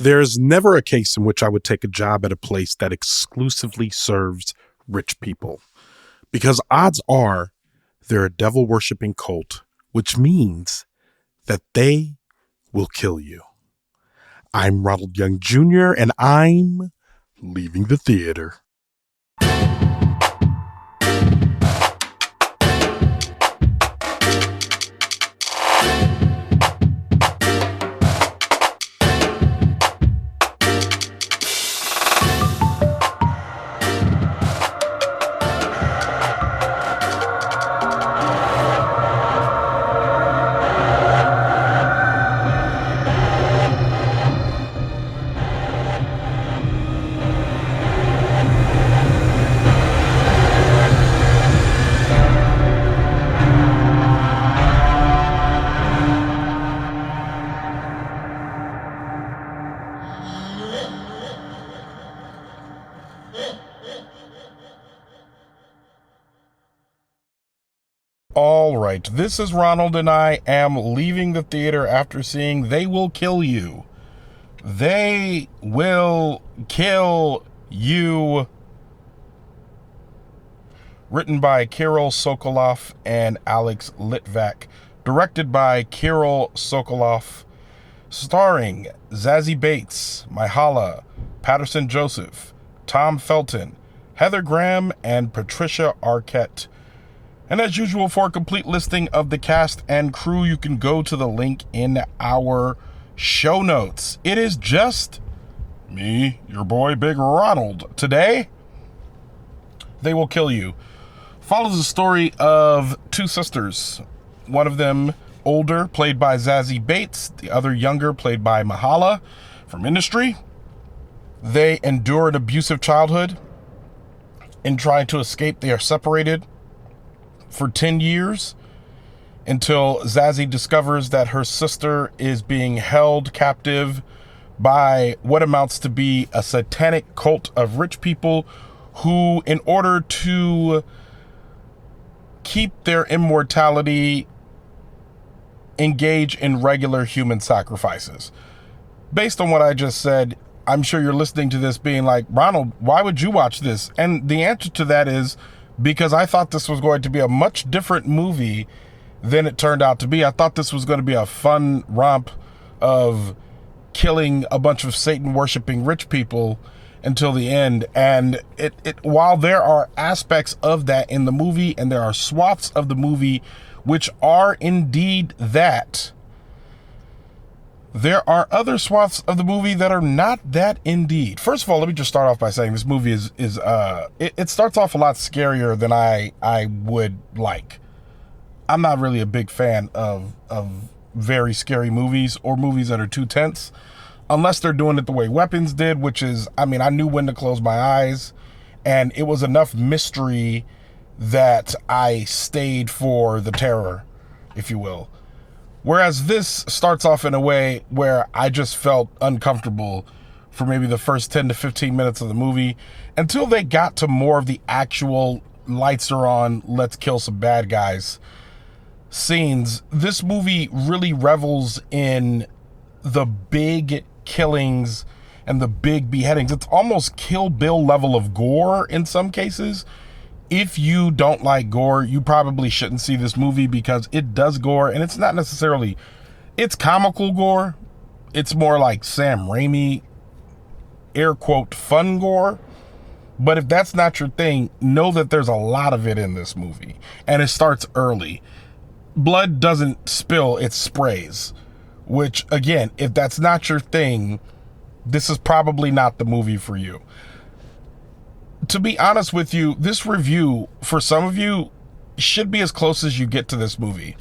There's never a case in which I would take a job at a place that exclusively serves rich people, because odds are they're a devil-worshipping cult, which means that they will kill you. I'm Ronald Young Jr., and I'm leaving the theater. All right, this is Ronald, and I am leaving the theater after seeing They Will Kill You. They Will Kill You. Written by Kirill, Sokolov, and Alex Litvak. Directed by Kirill, Sokolov. Starring Zazie Beetz, Myha'la, Paterson Joseph, Tom Felton, Heather Graham, and Patricia Arquette. And as usual, for a complete listing of the cast and crew, you can go to the link in our show notes. It is just me, your boy, Big Ronald. Today, They Will Kill You follows the story of two sisters. One of them older, played by Zazie Beetz. The other younger, played by Myha'la from Industry. They endure an abusive childhood. In trying to escape, they are separated for 10 years until Zazie discovers that her sister is being held captive by what amounts to be a satanic cult of rich people who, in order to keep their immortality, engage in regular human sacrifices. Based on what I just said, I'm sure you're listening to this being like, Ronald, why would you watch this? And the answer to that is because I thought this was going to be a much different movie than it turned out to be. I thought this was going to be a fun romp of killing a bunch of Satan-worshiping rich people until the end. And while there are aspects of that in the movie, and there are swaths of the movie which are indeed that, there are other swaths of the movie that are not that indeed. First of all, let me just start off by saying this movie it starts off a lot scarier than I would like. I'm not really a big fan of very scary movies or movies that are too tense, unless they're doing it the way Weapons did, which is, I knew when to close my eyes, and it was enough mystery that I stayed for the terror, if you will. Whereas this starts off in a way where I just felt uncomfortable for maybe the first 10 to 15 minutes of the movie until they got to more of the actual lights are on, let's kill some bad guys scenes. This movie really revels in the big killings and the big beheadings. It's almost Kill Bill level of gore in some cases. If you don't like gore, you probably shouldn't see this movie because it does gore, and it's not necessarily, it's comical gore. It's more like Sam Raimi, air quote, fun gore. But if that's not your thing, know that there's a lot of it in this movie, and it starts early. Blood doesn't spill, it sprays, which again, if that's not your thing, this is probably not the movie for you. To be honest with you, this review, for some of you, should be as close as you get to this movie.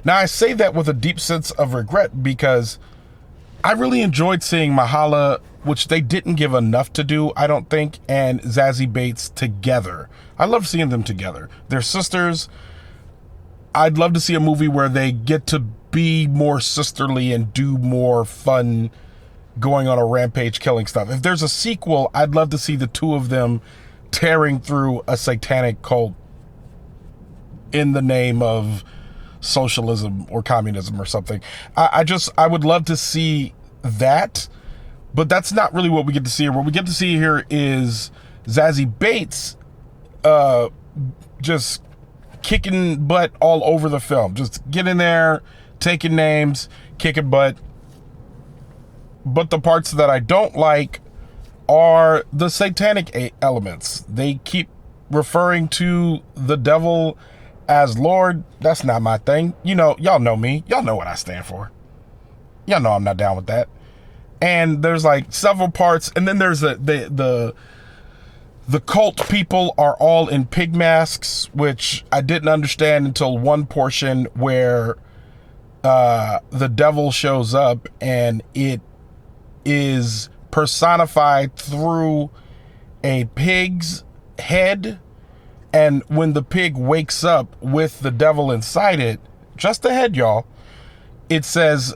Now, I say that with a deep sense of regret because I really enjoyed seeing Myha'la, which they didn't give enough to do, I don't think, and Zazie Beetz together. I love seeing them together. They're sisters. I'd love to see a movie where they get to be more sisterly and do more fun going on a rampage killing stuff. If there's a sequel, I'd love to see the two of them tearing through a satanic cult in the name of socialism or communism or something. I would love to see that, But that's not really what we get to see here. What we get to see here is Zazie Beetz just kicking butt all over the film. Just getting there, taking names, kicking butt. But the parts that I don't like are the satanic elements. They keep referring to the devil as Lord. That's not my thing. You know, y'all know me. Y'all know what I stand for. Y'all know I'm not down with that. And there's like several parts, and then there's the cult people are all in pig masks, which I didn't understand until one portion where the devil shows up, and it is personified through a pig's head. And when the pig wakes up with the devil inside it, just the head, y'all, it says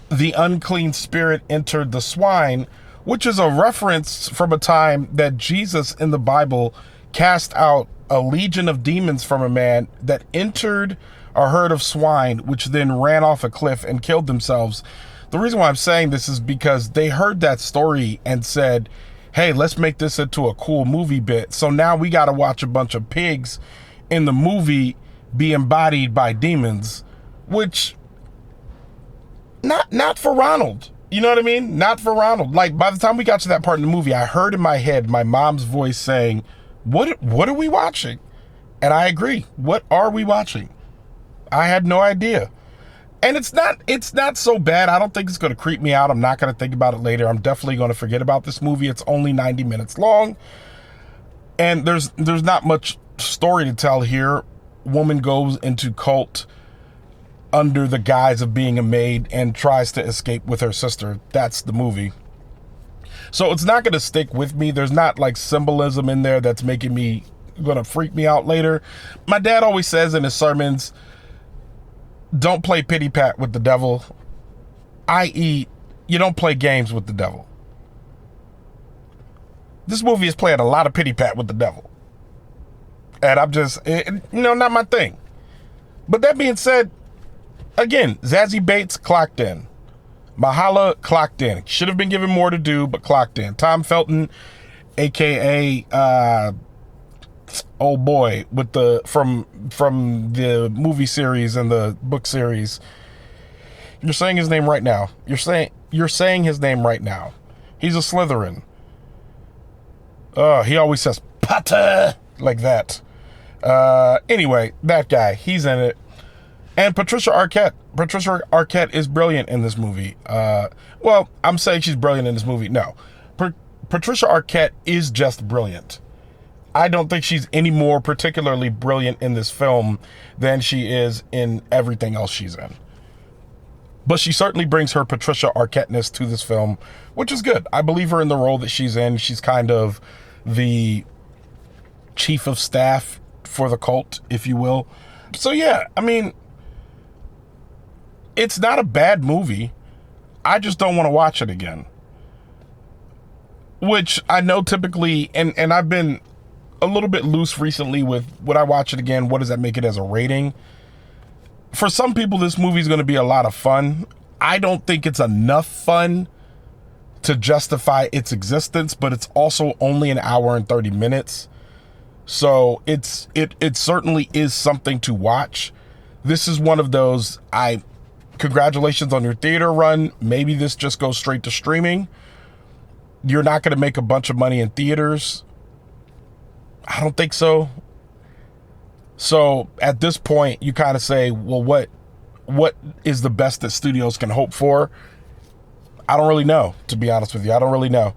the unclean spirit entered the swine, which is a reference from a time that Jesus in the Bible cast out a legion of demons from a man that entered a herd of swine, which then ran off a cliff and killed themselves. The reason why I'm saying this is because they heard that story and said, hey, let's make this into a cool movie bit. So now we got to watch a bunch of pigs in the movie be embodied by demons, which not for Ronald. You know what I mean? Not for Ronald. Like, by the time we got to that part in the movie, I heard in my head my mom's voice saying, what are we watching? And I agree. What are we watching? I had no idea. And it's not so bad. I don't think it's going to creep me out. I'm not going to think about it later. I'm definitely going to forget about this movie. It's only 90 minutes long. And there's not much story to tell here. Woman goes into cult under the guise of being a maid and tries to escape with her sister. That's the movie. So it's not going to stick with me. There's not like symbolism in there that's making me going to freak me out later. My dad always says in his sermons, don't play pitty pat with the devil, i.e., you don't play games with the devil. This movie is playing a lot of pitty pat with the devil. And I'm just, not my thing. But that being said, again, Zazie Beetz clocked in. Myha'la clocked in. Should have been given more to do, but clocked in. Tom Felton, aka old boy with the from the movie series and the book series. You're saying his name right now. You're saying his name right now. He's a Slytherin. He always says Pater like that. Anyway, that guy, he's in it. And Patricia Arquette. Patricia Arquette is brilliant in this movie. Well, I'm saying she's brilliant in this movie. No. Patricia Arquette is just brilliant. I don't think she's any more particularly brilliant in this film than she is in everything else she's in. But she certainly brings her Patricia Arquette-ness to this film, which is good. I believe her in the role that she's in. She's kind of the chief of staff for the cult, if you will. So yeah, I mean, it's not a bad movie. I just don't want to watch it again. Which I know typically, and I've been a little bit loose recently with, would I watch it again? What does that make it as a rating? For some people, this movie is going to be a lot of fun. I don't think it's enough fun to justify its existence, but it's also only an hour and 30 minutes. So it certainly is something to watch. This is one of those, congratulations on your theater run. Maybe this just goes straight to streaming. You're not going to make a bunch of money in theaters. I don't think so. So at this point, you kind of say, well, what is the best that studios can hope for? I don't really know, to be honest with you. I don't really know.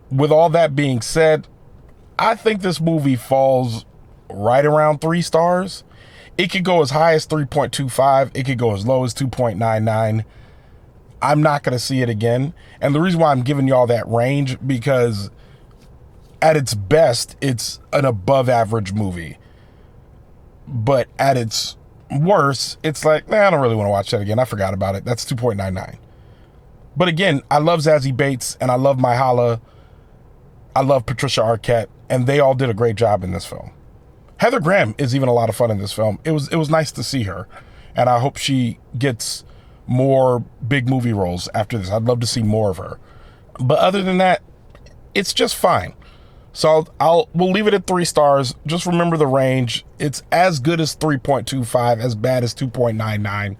With all that being said, I think this movie falls right around 3 stars. It could go as high as 3.25. It could go as low as 2.99. I'm not going to see it again. And the reason why I'm giving y'all that range, because at its best, it's an above average movie. But at its worst, it's like, I don't really want to watch that again. I forgot about it. That's 2.99. But again, I love Zazie Beetz and I love Myha'la. I love Patricia Arquette, and they all did a great job in this film. Heather Graham is even a lot of fun in this film. It was nice to see her, and I hope she gets more big movie roles after this. I'd love to see more of her. But other than that, it's just fine. So we'll leave it at 3 stars. Just remember the range. It's as good as 3.25, as bad as 2.99.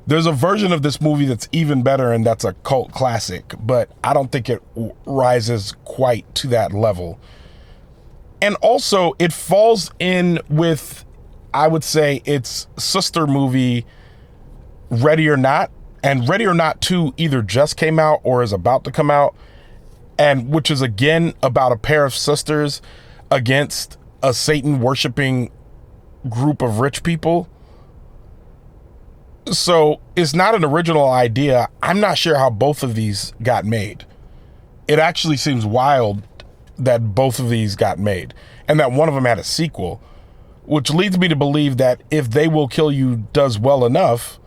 There's a version of this movie that's even better, and that's a cult classic, but I don't think it rises quite to that level. And also, it falls in with, I would say, its sister movie, Ready or Not. And Ready or Not 2 either just came out or is about to come out, and which is again about a pair of sisters against a Satan worshiping group of rich people. So it's not an original idea. I'm not sure how both of these got made. It actually seems wild that both of these got made and that one of them had a sequel, which leads me to believe that if They Will Kill You does well enough,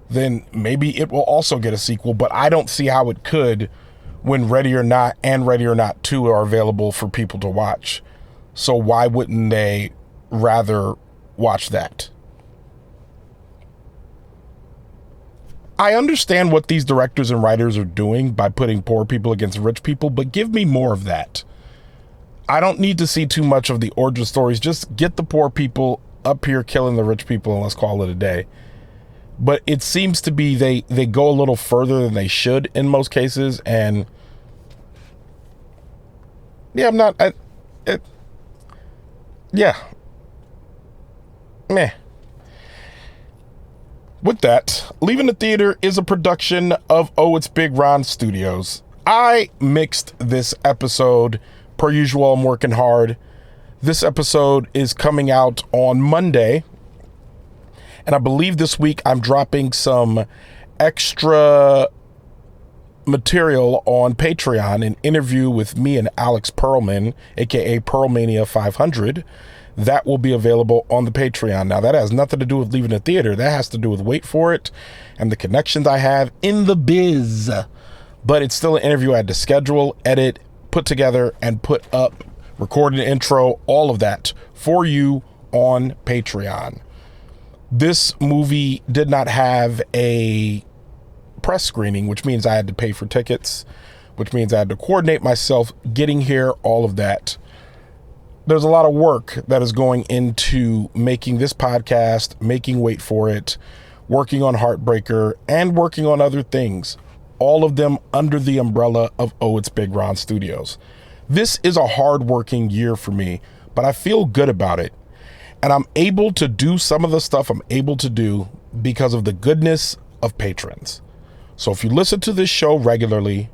then maybe it will also get a sequel. But I don't see how it could when Ready or Not and Ready or Not 2 are available for people to watch. So why wouldn't they rather watch that? I understand what these directors and writers are doing by putting poor people against rich people, but give me more of that. I don't need to see too much of the origin stories. Just get the poor people up here killing the rich people and let's call it a day. But it seems to be they go a little further than they should in most cases. And yeah, meh. With that, Leaving the Theater is a production of Oh It's Big Ron Studios. I mixed this episode. Per usual, I'm working hard. This episode is coming out on Monday. And I believe this week I'm dropping some extra material on Patreon, an interview with me and Alex Perlman, aka Pearlmania 500. That will be available on the Patreon. Now, that has nothing to do with Leaving the Theater. That has to do with Wait For It and the connections I have in the biz. But it's still an interview I had to schedule, edit, put together, and put up, record an intro, all of that for you on Patreon. This movie did not have a press screening, which means I had to pay for tickets, which means I had to coordinate myself getting here, all of that. There's a lot of work that is going into making this podcast, making Wait For It, working on Heartbreaker, and working on other things. All of them under the umbrella of Oh It's Big Ron Studios. This is a hard-working year for me, but I feel good about it. And I'm able to do some of the stuff I'm able to do because of the goodness of patrons. So if you listen to this show regularly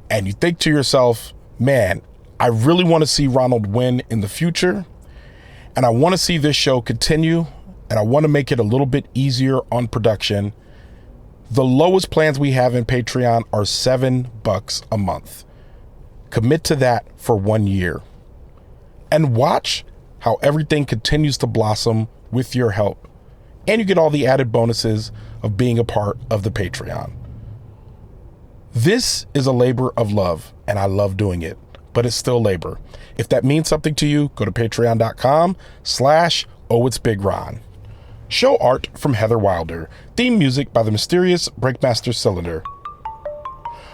and you think to yourself, man, I really want to see Ronald win in the future, and I want to see this show continue, and I want to make it a little bit easier on production. The lowest plans we have in Patreon are $7 a month. Commit to that for 1 year and watch how everything continues to blossom with your help. And you get all the added bonuses of being a part of the Patreon. This is a labor of love, and I love doing it, but it's still labor. If that means something to you, go to patreon.com/ohitsbigron. Show art from Heather Wilder. Theme music by the mysterious Breakmaster Cylinder.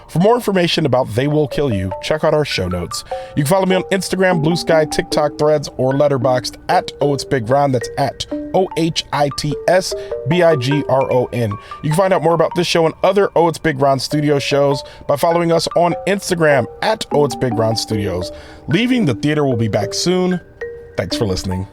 For more information about They Will Kill You, check out our show notes. You can follow me on Instagram, Blue Sky, TikTok, Threads, or Letterboxd at ohitsbigron. That's at OHITSBIGRON. You can find out more about this show and other Oh It's Big Ron Studios shows by following us on Instagram at Oh It's Big Ron Studios. Leaving the Theater will be back soon. Thanks for listening.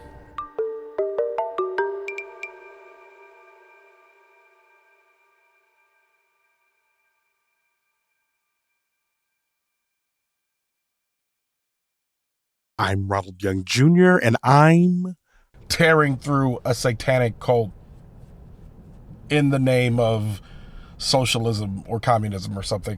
I'm Ronald Young Jr., and I'm tearing through a satanic cult in the name of socialism or communism or something.